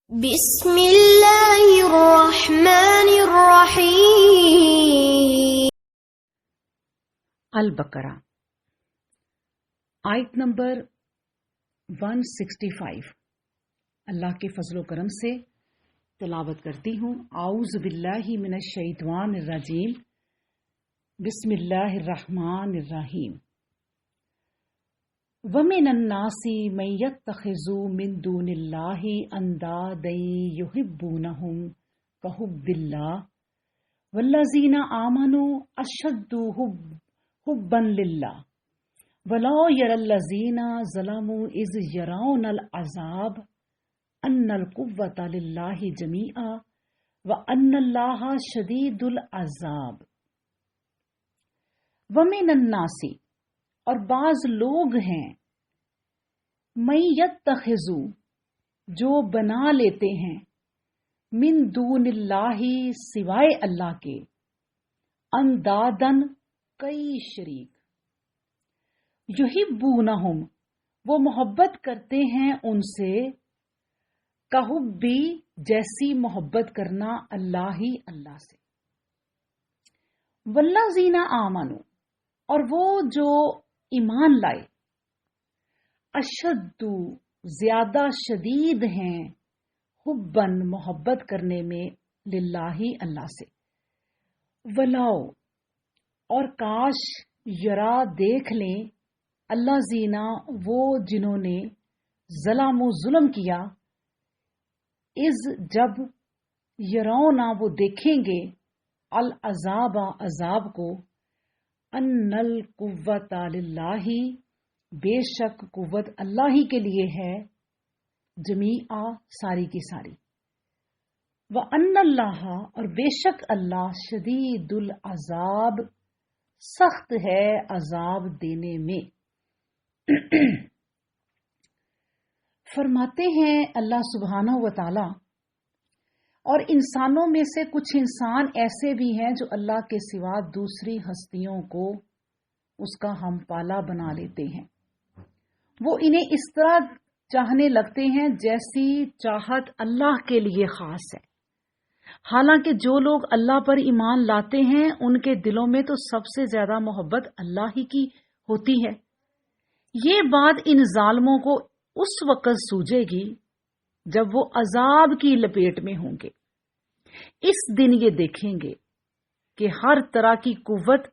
بسم اللہ الرحمن الرحیم۔ البقرہ آیت نمبر 165 اللہ کے فضل و کرم سے تلاوت کرتی ہوں۔ اعوذ باللہ من الشیطان الرجیم، بسم اللہ الرحمن الرحیم۔ وَمِنَ النَّاسِ مَن يَتَّخِذُ مِن دُونِ اللَّهِ أَندَادًا يُحِبُّونَهُمْ كَحُبِّ اللَّهِ وَالَّذِينَ آمَنُوا أَشَدُّ حُبًّا لِلَّهِ وَلَوْ يَرَى الَّذِينَ ظَلَمُوا إِذْ يَرَوْنَ الْعَذَابَ أَنَّ الْقُوَّةَ لِلَّهِ جَمِيعًا وَأَنَّ اللَّهَ شَدِيدُ الْعَذَابِ۔ وَمِنَ النَّاسِ اور بعض لوگ ہیں، من یتخذو جو بنا لیتے ہیں، من دون اللہ سوائے اللہ کے، اندادن کئی شریک، یحبونہم وہ محبت کرتے ہیں ان سے، کحبی جیسی محبت کرنا اللہ سے، والذین آمنوا اور وہ جو ایمان لائے، اشد زیادہ شدید ہیں، حبن محبت کرنے میں، للہ اللہ سے، ولو اور کاش، یرا دیکھ لیں، اللہ زینا وہ جنہوں نے ظلم و ظلم کیا، از جب یرونا وہ دیکھیں گے، العذاب عذاب کو، ان القوت للہ بے شک قوت اللہ ہی کے لیے ہے، جمیعا ساری کی ساری، وان اللہ اور بے شک اللہ شدید العذاب سخت ہے عذاب دینے میں۔ فرماتے ہیں اللہ سبحانہ و تعالی، اور انسانوں میں سے کچھ انسان ایسے بھی ہیں جو اللہ کے سوا دوسری ہستیوں کو اس کا ہم پالا بنا لیتے ہیں، وہ انہیں اس طرح چاہنے لگتے ہیں جیسی چاہت اللہ کے لیے خاص ہے، حالانکہ جو لوگ اللہ پر ایمان لاتے ہیں ان کے دلوں میں تو سب سے زیادہ محبت اللہ ہی کی ہوتی ہے۔ یہ بات ان ظالموں کو اس وقت سوجے گی جب وہ عذاب کی لپیٹ میں ہوں گے، اس دن یہ دیکھیں گے کہ ہر طرح کی قوت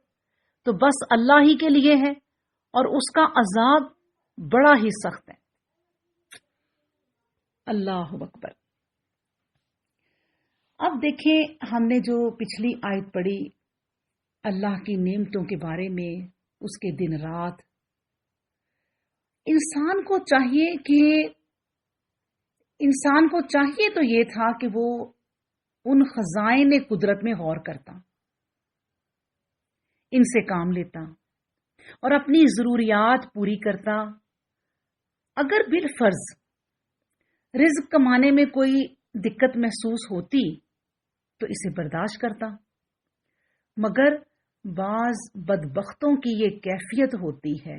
تو بس اللہ ہی کے لیے ہے اور اس کا عذاب بڑا ہی سخت ہے۔ اللہ اکبر۔ اب دیکھیں، ہم نے جو پچھلی آیت پڑھی اللہ کی نعمتوں کے بارے میں، اس کے دن رات، انسان کو چاہیے تو یہ تھا کہ وہ ان خزائن قدرت میں غور کرتا، ان سے کام لیتا اور اپنی ضروریات پوری کرتا۔ اگر بالفرض رزق کمانے میں کوئی دقت محسوس ہوتی تو اسے برداشت کرتا، مگر بعض بدبختوں کی یہ کیفیت ہوتی ہے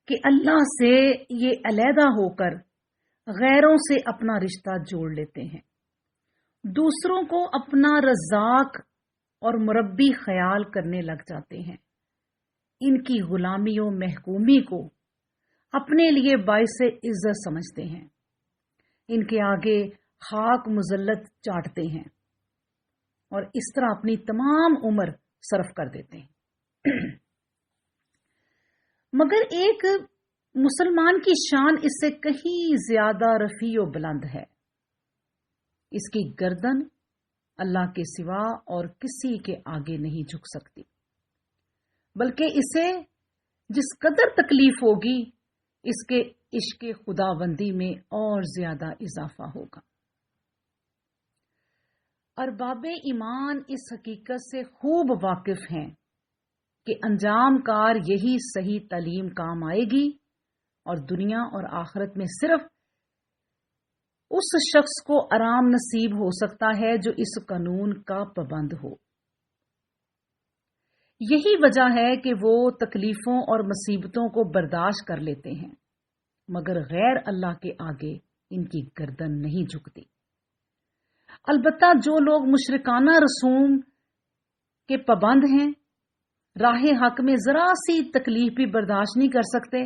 کہ اللہ سے یہ علیحدہ ہو کر غیروں سے اپنا رشتہ جوڑ لیتے ہیں، دوسروں کو اپنا رزاق اور مربی خیال کرنے لگ جاتے ہیں، ان کی غلامی و محکومی کو اپنے لیے باعث عزت سمجھتے ہیں، ان کے آگے خاک مذلت چاٹتے ہیں اور اس طرح اپنی تمام عمر صرف کر دیتے ہیں۔ مگر ایک مسلمان کی شان اس سے کہیں زیادہ رفیع و بلند ہے، اس کی گردن اللہ کے سوا اور کسی کے آگے نہیں جھک سکتی، بلکہ اسے جس قدر تکلیف ہوگی اس کے عشق خداوندی میں اور زیادہ اضافہ ہوگا۔ ارباب ایمان اس حقیقت سے خوب واقف ہیں کہ انجام کار یہی صحیح تعلیم کام آئے گی اور دنیا اور آخرت میں صرف اس شخص کو آرام نصیب ہو سکتا ہے جو اس قانون کا پابند ہو۔ یہی وجہ ہے کہ وہ تکلیفوں اور مصیبتوں کو برداشت کر لیتے ہیں، مگر غیر اللہ کے آگے ان کی گردن نہیں جھکتی۔ البتہ جو لوگ مشرکانہ رسوم کے پابند ہیں، راہ حق میں ذرا سی تکلیف بھی برداشت نہیں کر سکتے،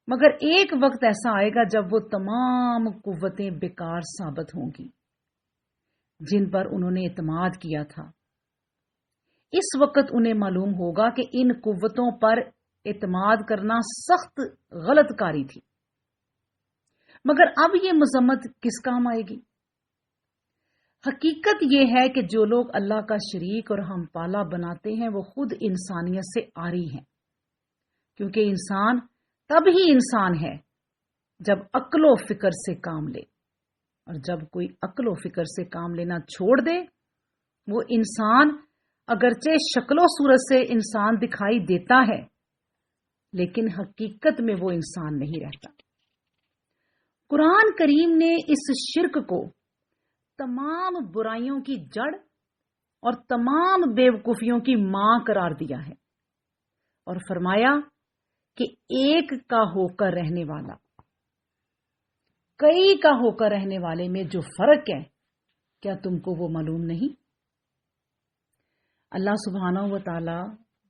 مگر ایک وقت ایسا آئے گا جب وہ تمام قوتیں بیکار ثابت ہوں گی جن پر انہوں نے اعتماد کیا تھا۔ اس وقت انہیں معلوم ہوگا کہ ان قوتوں پر اعتماد کرنا سخت غلط کاری تھی۔ مگر اب یہ مذمت کس کام آئے گی؟ حقیقت یہ ہے کہ جو لوگ اللہ کا شریک اور ہم پالا بناتے ہیں وہ خود انسانیت سے عاری ہیں، کیونکہ انسان تب ہی انسان ہے جب عقل و فکر سے کام لے، اور جب کوئی عقل و فکر سے کام لینا چھوڑ دے وہ انسان اگرچہ شکل و صورت سے انسان دکھائی دیتا ہے لیکن حقیقت میں وہ انسان نہیں رہتا۔ قرآن کریم نے اس شرک کو تمام برائیوں کی جڑ اور تمام بیوقوفیوں کی ماں قرار دیا ہے اور فرمایا کہ ایک کا ہو کر رہنے والا کئی کا ہو کر رہنے والے میں جو فرق ہے کیا تم کو وہ معلوم نہیں؟ اللہ سبحانہ و تعالی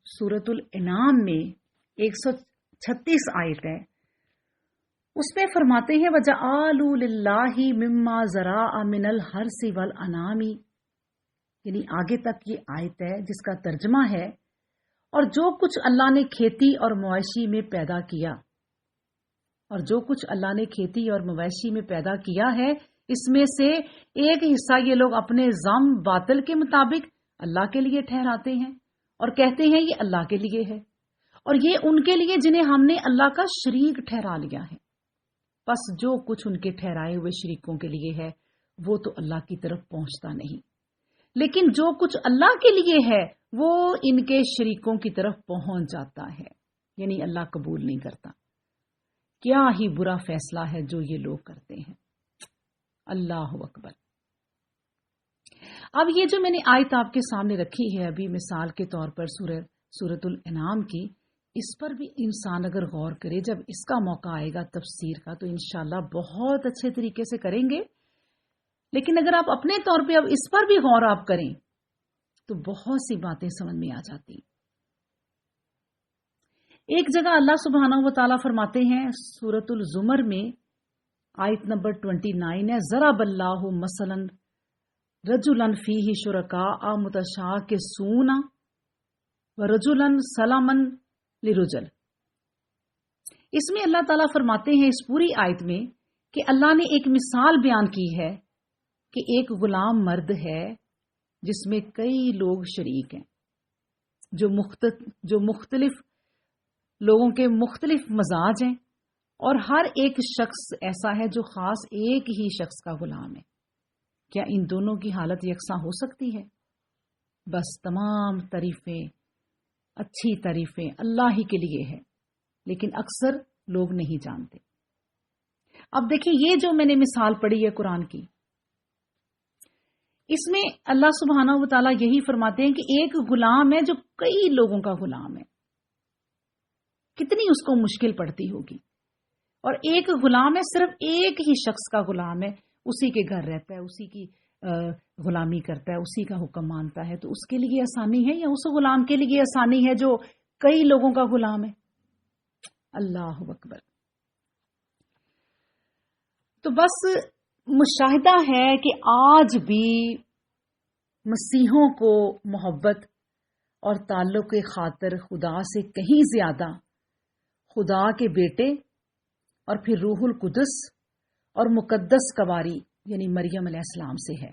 سورۃ الانعام میں 136 آیت ہے، اس میں فرماتے ہیں وَجَعَلُوا لِلَّهِ مِمَّا زَرَعَ مِنَ الْحَرْثِ وَالْأَنْعَامِ، یعنی آگے تک یہ آیت ہے جس کا ترجمہ ہے اور جو کچھ اللہ نے کھیتی اور مویشی میں پیدا کیا، اور جو کچھ اللہ نے کھیتی اور مویشی میں پیدا کیا ہے اس میں سے ایک حصہ یہ لوگ اپنے ذم باطل کے مطابق اللہ کے لیے ٹھہراتے ہیں اور کہتے ہیں یہ اللہ کے لیے ہے، اور یہ ان کے لیے جنہیں ہم نے اللہ کا شریک ٹھہرا لیا ہے، بس جو کچھ ان کے ٹھہرائے ہوئے شریکوں کے لیے ہے وہ تو اللہ کی طرف پہنچتا نہیں، لیکن جو کچھ اللہ کے لیے ہے وہ ان کے شریکوں کی طرف پہنچ جاتا ہے، یعنی اللہ قبول نہیں کرتا۔ کیا ہی برا فیصلہ ہے جو یہ لوگ کرتے ہیں۔ اللہ اکبر۔ اب یہ جو میں نے آیت آپ کے سامنے رکھی ہے ابھی مثال کے طور پر سورۃ الانعام کی، اس پر بھی انسان اگر غور کرے جب اس کا موقع آئے گا تفسیر کا تو انشاءاللہ بہت اچھے طریقے سے کریں گے، لیکن اگر آپ اپنے طور پہ اب اس پر بھی غور آپ کریں تو بہت سی باتیں سمجھ میں آ جاتی۔ ایک جگہ اللہ سبحانہ و تعالیٰ فرماتے ہیں سورۃ الزمر میں آیت نمبر 29 ہے، ضرب اللہ مثلا رجلا فیہ شرکاء متشاکسون ورجلا سلما لرجل۔ اس میں اللہ تعالیٰ فرماتے ہیں اس پوری آیت میں کہ اللہ نے ایک مثال بیان کی ہے کہ ایک غلام مرد ہے جس میں کئی لوگ شریک ہیں، جو مختلف لوگوں کے مختلف مزاج ہیں، اور ہر ایک شخص ایسا ہے جو خاص ایک ہی شخص کا غلام ہے۔ کیا ان دونوں کی حالت یکساں ہو سکتی ہے؟ بس تمام تعریفیں، اچھی تعریفیں اللہ ہی کے لیے ہے، لیکن اکثر لوگ نہیں جانتے۔ اب دیکھیں یہ جو میں نے مثال پڑھی ہے قرآن کی، اس میں اللہ سبحانہ و تعالیٰ یہی فرماتے ہیں کہ ایک غلام ہے جو کئی لوگوں کا غلام ہے، کتنی اس کو مشکل پڑتی ہوگی، اور ایک غلام ہے صرف ایک ہی شخص کا غلام ہے، اسی کے گھر رہتا ہے، اسی کی غلامی کرتا ہے، اسی کا حکم مانتا ہے، تو اس کے لیے آسانی ہے یا اس غلام کے لیے آسانی ہے جو کئی لوگوں کا غلام ہے؟ اللہ اکبر۔ تو بس مشاہدہ ہے کہ آج بھی مسیحوں کو محبت اور تعلق کے خاطر خدا سے کہیں زیادہ خدا کے بیٹے اور پھر روح القدس اور مقدس کواری یعنی مریم علیہ السلام سے ہے،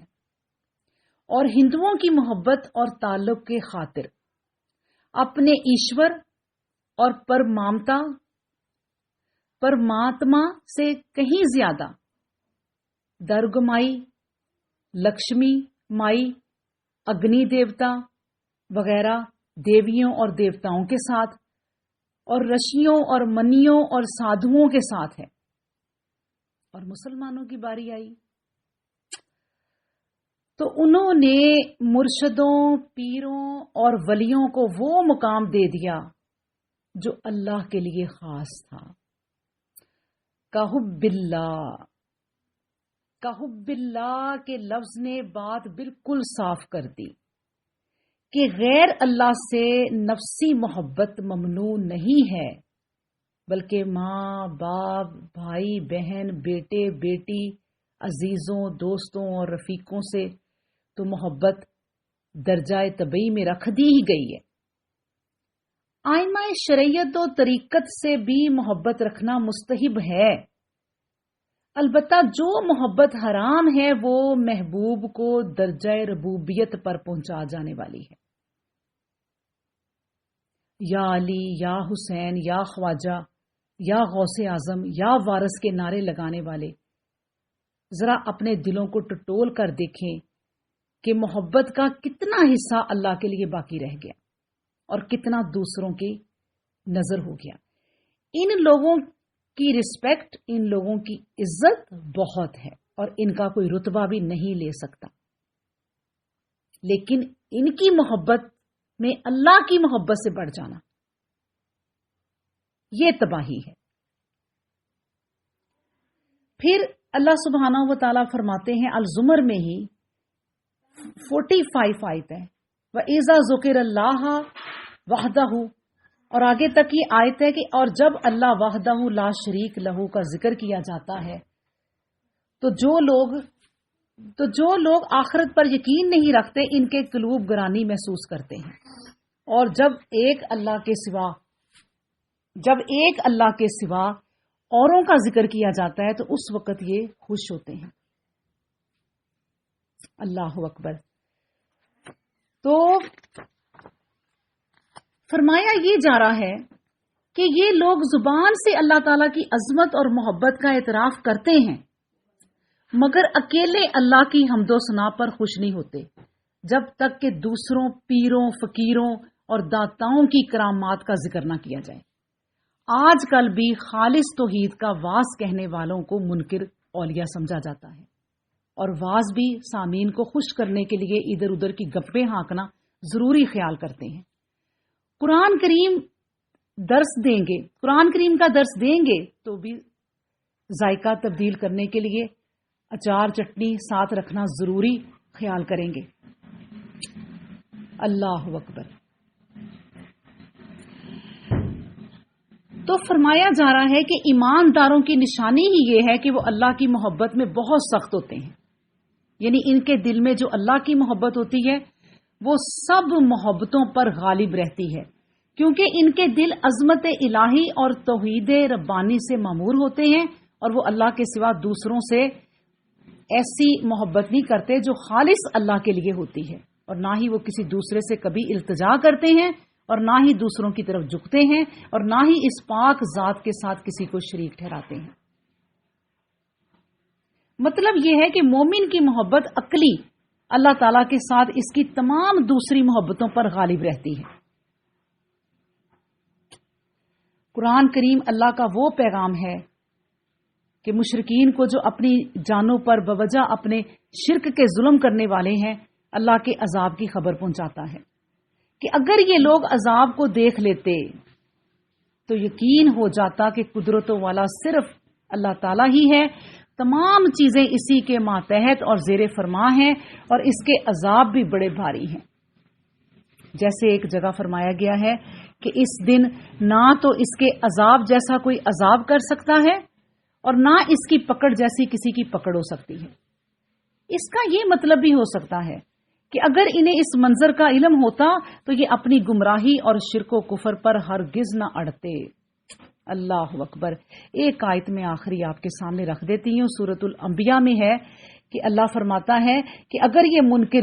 اور ہندوؤں کی محبت اور تعلق کے خاطر اپنے ایشور اور پرماتما سے کہیں زیادہ درگ مائی، لکشمی مائی، اگنی دیوتا وغیرہ دیویوں اور دیوتاؤں کے ساتھ، اور رشیوں اور منیوں اور سادھوؤں کے ساتھ ہے۔ اور مسلمانوں کی باری آئی تو انہوں نے مرشدوں، پیروں اور ولیوں کو وہ مقام دے دیا جو اللہ کے لیے خاص تھا، کحب اللہ کحب اللہ کے لفظ نے بات بالکل صاف کر دی کہ غیر اللہ سے نفسی محبت ممنوع نہیں ہے، بلکہ ماں باپ، بھائی بہن، بیٹے بیٹی، عزیزوں، دوستوں اور رفیقوں سے تو محبت درجہ طبعی میں رکھ دی ہی گئی ہے۔ آئمہ شریعت و طریقت سے بھی محبت رکھنا مستحب ہے، البتہ جو محبت حرام ہے وہ محبوب کو درجہ ربوبیت پر پہنچا جانے والی ہے۔ یا علی، یا حسین، یا خواجہ، یا غوث اعظم، یا وارث کے نعرے لگانے والے ذرا اپنے دلوں کو ٹٹول کر دیکھیں کہ محبت کا کتنا حصہ اللہ کے لیے باقی رہ گیا اور کتنا دوسروں کی نظر ہو گیا۔ ان لوگوں کی رسپیکٹ، ان لوگوں کی عزت بہت ہے اور ان کا کوئی رتبہ بھی نہیں لے سکتا، لیکن ان کی محبت میں اللہ کی محبت سے بڑھ جانا یہ تباہی ہے۔ پھر اللہ سبحانہ و تعالیٰ فرماتے ہیں الزمر میں ہی 45 آیت ہے، وَإِذَا ذُكِرَ اللَّهَ وَحْدَهُ، اور آگے تک یہ آیت ہے کہ اور جب اللہ وحدہ لا شریک لہو کا ذکر کیا جاتا ہے تو جو لوگ آخرت پر یقین نہیں رکھتے ان کے قلوب گرانی محسوس کرتے ہیں، اور جب ایک اللہ کے سوا اوروں کا ذکر کیا جاتا ہے تو اس وقت یہ خوش ہوتے ہیں۔ اللہ اکبر۔ تو فرمایا یہ جا رہا ہے کہ یہ لوگ زبان سے اللہ تعالیٰ کی عظمت اور محبت کا اعتراف کرتے ہیں، مگر اکیلے اللہ کی حمد و ثنا پر خوش نہیں ہوتے جب تک کہ دوسروں پیروں، فقیروں اور داتاؤں کی کرامات کا ذکر نہ کیا جائے۔ آج کل بھی خالص توحید کا واعظ کہنے والوں کو منکر اولیاء سمجھا جاتا ہے، اور واعظ بھی سامعین کو خوش کرنے کے لیے ادھر ادھر کی گپیں ہانکنا ضروری خیال کرتے ہیں۔ قرآن کریم کا درس دیں گے تو بھی ذائقہ تبدیل کرنے کے لیے اچار چٹنی ساتھ رکھنا ضروری خیال کریں گے۔ اللہ اکبر۔ تو فرمایا جا رہا ہے کہ ایمانداروں کی نشانی ہی یہ ہے کہ وہ اللہ کی محبت میں بہت سخت ہوتے ہیں، یعنی ان کے دل میں جو اللہ کی محبت ہوتی ہے وہ سب محبتوں پر غالب رہتی ہے، کیونکہ ان کے دل عظمت الہی اور توحید ربانی سے معمور ہوتے ہیں، اور وہ اللہ کے سوا دوسروں سے ایسی محبت نہیں کرتے جو خالص اللہ کے لیے ہوتی ہے، اور نہ ہی وہ کسی دوسرے سے کبھی التجا کرتے ہیں، اور نہ ہی دوسروں کی طرف جھکتے ہیں، اور نہ ہی اس پاک ذات کے ساتھ کسی کو شریک ٹھہراتے ہیں۔ مطلب یہ ہے کہ مومن کی محبت عقلی اللہ تعالی کے ساتھ اس کی تمام دوسری محبتوں پر غالب رہتی ہے۔ قرآن کریم اللہ کا وہ پیغام ہے کہ مشرکین کو جو اپنی جانوں پر بوجہ اپنے شرک کے ظلم کرنے والے ہیں اللہ کے عذاب کی خبر پہنچاتا ہے کہ اگر یہ لوگ عذاب کو دیکھ لیتے تو یقین ہو جاتا کہ قدرتوں والا صرف اللہ تعالیٰ ہی ہے، تمام چیزیں اسی کے ماتحت اور زیر فرما ہیں، اور اس کے عذاب بھی بڑے بھاری ہیں۔ جیسے ایک جگہ فرمایا گیا ہے کہ اس دن نہ تو اس کے عذاب جیسا کوئی عذاب کر سکتا ہے اور نہ اس کی پکڑ جیسی کسی کی پکڑ ہو سکتی ہے۔ اس کا یہ مطلب بھی ہو سکتا ہے کہ اگر انہیں اس منظر کا علم ہوتا تو یہ اپنی گمراہی اور شرک و کفر پر ہرگز نہ اڑتے۔ اللہ اکبر۔ ایک آیت میں آخری آپ کے سامنے رکھ دیتی ہوں، سورۃ الانبیاء میں ہے کہ اللہ فرماتا ہے کہ اگر یہ منکر